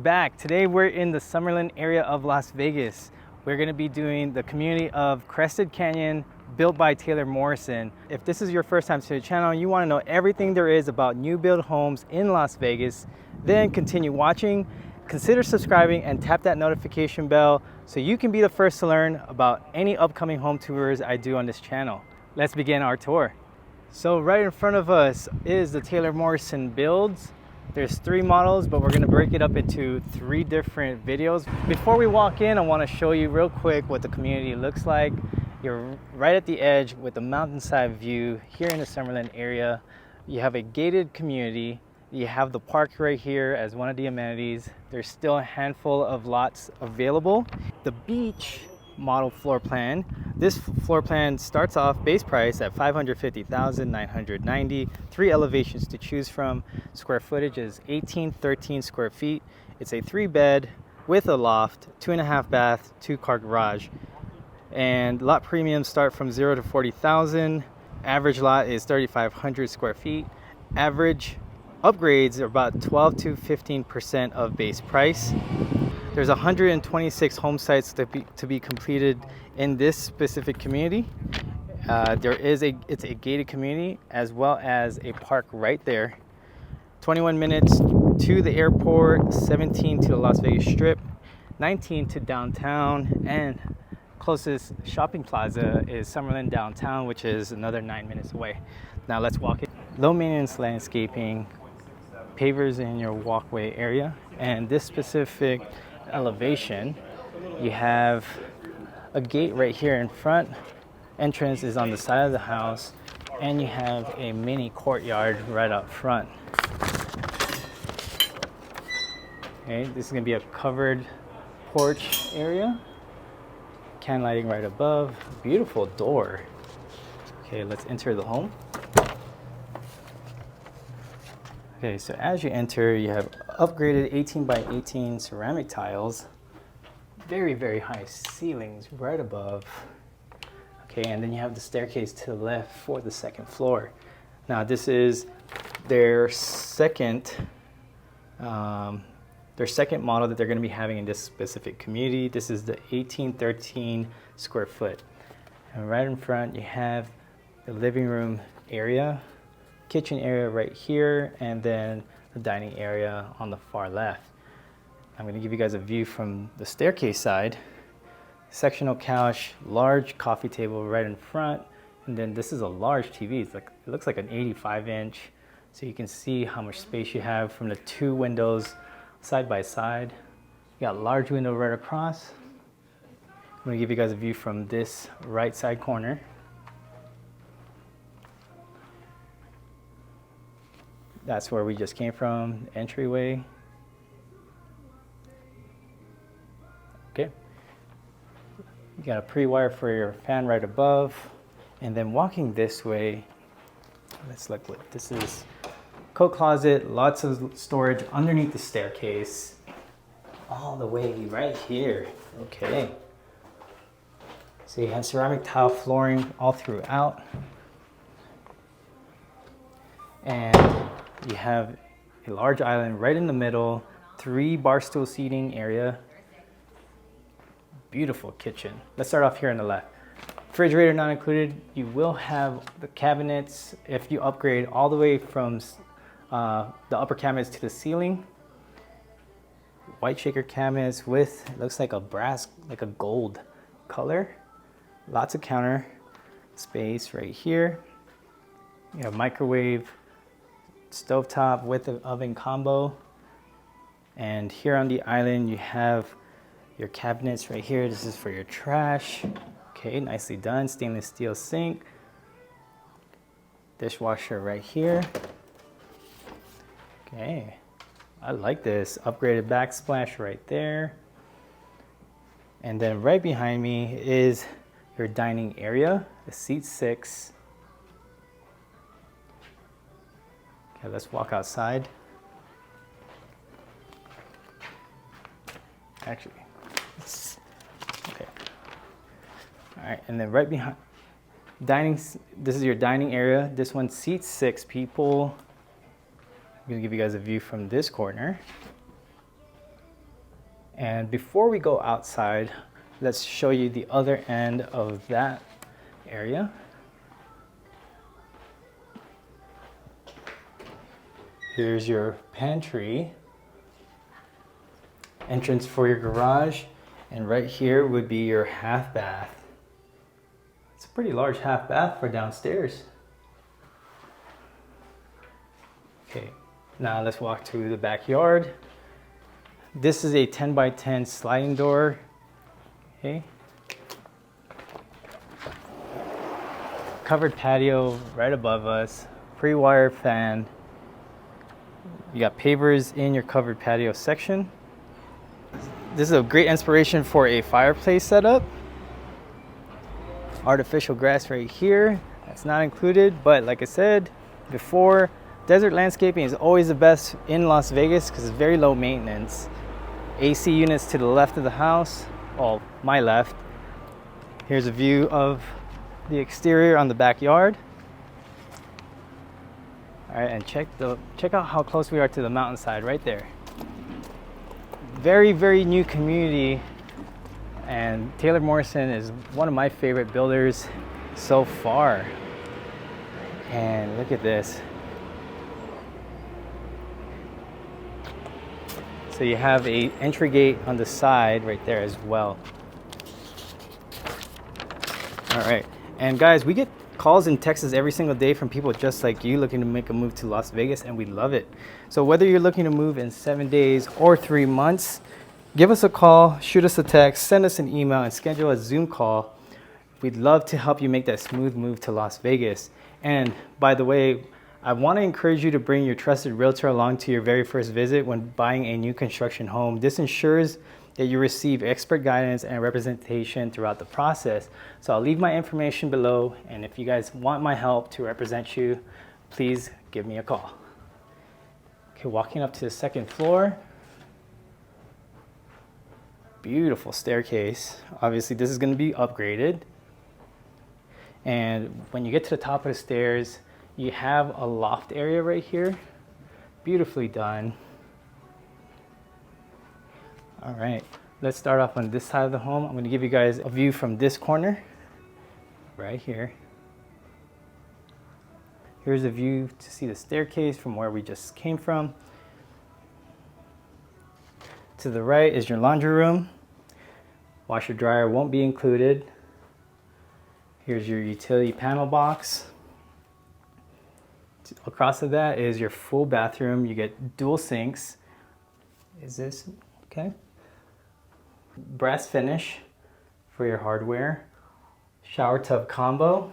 back. Today we're in the Summerlin area of Las Vegas. We're going to be doing the community of Crested Canyon, built by Taylor Morrison. If this is your first time to the channel and you want to know everything there is about new build homes in Las Vegas, then continue watching. Consider subscribing and tap that notification bell so you can be the first to learn about any upcoming home tours I do on this channel. Let's begin our tour. So right in front of us is the Taylor Morrison builds. There's 3 models, but we're gonna break it up into 3 different videos. Before we walk in, I wanna show you real quick what the community looks like. You're right at the edge with the mountainside view here in the Summerlin area. You have a gated community. You have the park right here as one of the amenities. There's still a handful of lots available. The Beech model floor plan. This floor plan starts off base price at $550,990. 3 elevations to choose from. Square footage is 1813 square feet. It's a 3-bed with a loft, 2.5 bath, 2-car garage. And lot premiums start from 0 to 40,000. Average lot is 3,500 square feet. Average upgrades are about 12 to 15% of base price. There's 126 home sites to be completed in this specific community. It's a gated community as well as a park right there. 21 minutes to the airport, 17 to the Las Vegas Strip, 19 to downtown, and closest shopping plaza is Summerlin downtown, which is another 9 minutes away. Now let's walk in. Low maintenance landscaping, pavers in your walkway area, and this specific elevation, you have a gate right here in front. Entrance is on the side of the house, and you have a mini courtyard right up front. Okay, this is gonna be a covered porch area. Can lighting right above. Beautiful door. Okay, let's enter the home. Okay, so as you enter, you have upgraded 18 by 18 ceramic tiles. Very, very high ceilings right above. Okay, and then you have the staircase to the left for the 2nd floor. Now this is their second model that they're going to be having in this specific community. This is the 1813 square foot. And right in front, you have the living room area, kitchen area right here, and then the dining area on the far left. I'm going to give you guys a view from the staircase side. Sectional couch, large coffee table right in front, and then this is a large TV. It looks like an 85-inch, so you can see how much space you have from the 2 windows side by side. You got a large window right across. I'm going to give you guys a view from this right side corner. That's where we just came from, the entryway. Okay. You got a pre-wire for your fan right above. And then walking this way, let's look what this is. Coat closet, lots of storage underneath the staircase. All the way right here. Okay. So you have ceramic tile flooring all throughout. And you have a large island right in the middle, 3 bar stool seating area. Beautiful kitchen. Let's start off here on the left. Refrigerator not included. You will have the cabinets if you upgrade all the way from the upper cabinets to the ceiling. White shaker cabinets with, it looks like a brass, like a gold color. Lots of counter space right here. You have microwave, stovetop with an oven combo. And here on the island, you have your cabinets right here. This is for your trash. Okay, nicely done. Stainless steel sink. Dishwasher right here. Okay, I like this. Upgraded backsplash right there. And then right behind me is your dining area, the seat 6. Okay, let's walk outside. Actually, okay. All right, and then right behind, dining, this is your dining area. This one seats 6 people. I'm gonna give you guys a view from this corner. And before we go outside, let's show you the other end of that area. Here's your pantry, entrance for your garage, and right here would be your half bath. It's a pretty large half bath for downstairs. Okay, now let's walk to the backyard. This is a 10 by 10 sliding door. Okay. Covered patio right above us, pre-wire fan. You got pavers in your covered patio section. This is a great inspiration for a fireplace setup. Artificial grass right here, that's not included, but like I said before, desert landscaping is always the best in Las Vegas because it's very low maintenance. AC units to the left of the house, well, my left. Here's a view of the exterior on the backyard. All right, and check out how close we are to the mountainside right there. Very, very new community, and Taylor Morrison is one of my favorite builders so far. And look at this. So you have a entry gate on the side right there as well. All right, and guys, we get calls in Texas every single day from people just like you looking to make a move to Las Vegas, and we love it. So whether you're looking to move in 7 days or 3 months, give us a call, shoot us a text, send us an email, and schedule a Zoom call. We'd love to help you make that smooth move to Las Vegas. And by the way, I want to encourage you to bring your trusted realtor along to your very first visit when buying a new construction home. This ensures that you receive expert guidance and representation throughout the process. So I'll leave my information below, and if you guys want my help to represent you, please give me a call. Okay, walking up to the second floor. Beautiful staircase. Obviously this is going to be upgraded. And when you get to the top of the stairs, you have a loft area right here. Beautifully done. All right, let's start off on this side of the home. I'm going to give you guys a view from this corner right here. Here's a view to see the staircase from where we just came from. To the right is your laundry room. Washer dryer won't be included. Here's your utility panel box. Across of that is your full bathroom. You get dual sinks. Is this okay? Brass finish for your hardware. Shower tub combo.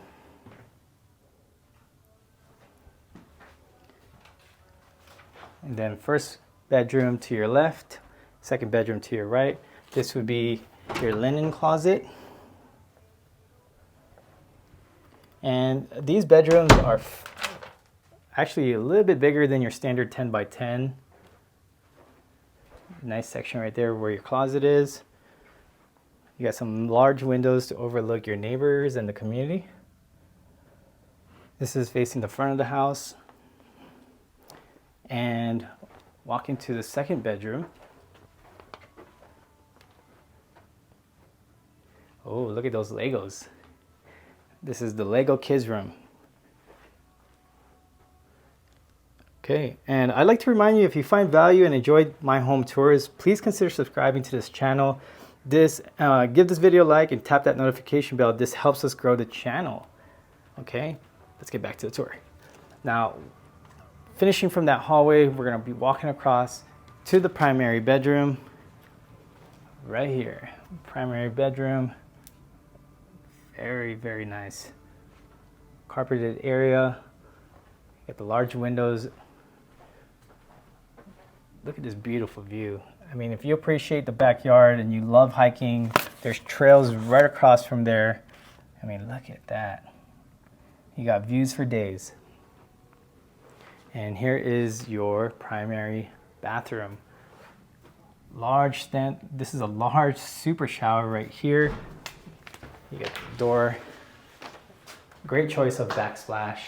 And then first bedroom to your left, second bedroom to your right. This would be your linen closet. And these bedrooms are actually a little bit bigger than your standard 10 by 10. Nice section right there where your closet is. You got some large windows to overlook your neighbors and the community. This is facing the front of the house. And walking to the second bedroom. Oh, look at those Legos. This is the Lego kids room. Okay, and I'd like to remind you, if you find value and enjoyed my home tours, please consider subscribing to this channel. Give this video a like and tap that notification bell. This helps us grow the channel. Okay, let's get back to the tour. Now, finishing from that hallway, we're gonna be walking across to the primary bedroom. Right here, primary bedroom. Very, very nice. Carpeted area. Got the large windows. Look at this beautiful view. I mean, if you appreciate the backyard and you love hiking, there's trails right across from there. I mean, look at that. You got views for days. And here is your primary bathroom. Large stand. This is a large super shower right here. You got the door. Great choice of backsplash.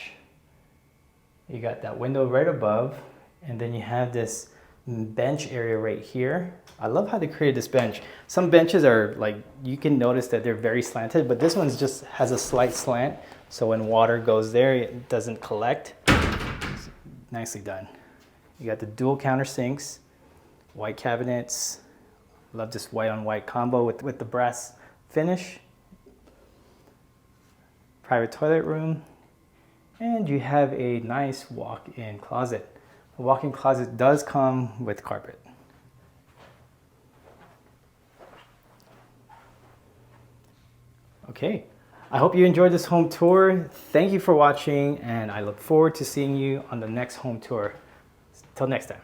You got that window right above, and then you have this bench area right here. I love how they created this bench. Some benches are like, you can notice that they're very slanted, but this one's just has a slight slant. So when water goes there, it doesn't collect. Nicely done. You got the dual counter sinks, white cabinets. Love this white on white combo with the brass finish. Private toilet room. And you have a nice walk-in closet. The walk-in closet does come with carpet. Okay, I hope you enjoyed this home tour. Thank you for watching, and I look forward to seeing you on the next home tour. Till next time.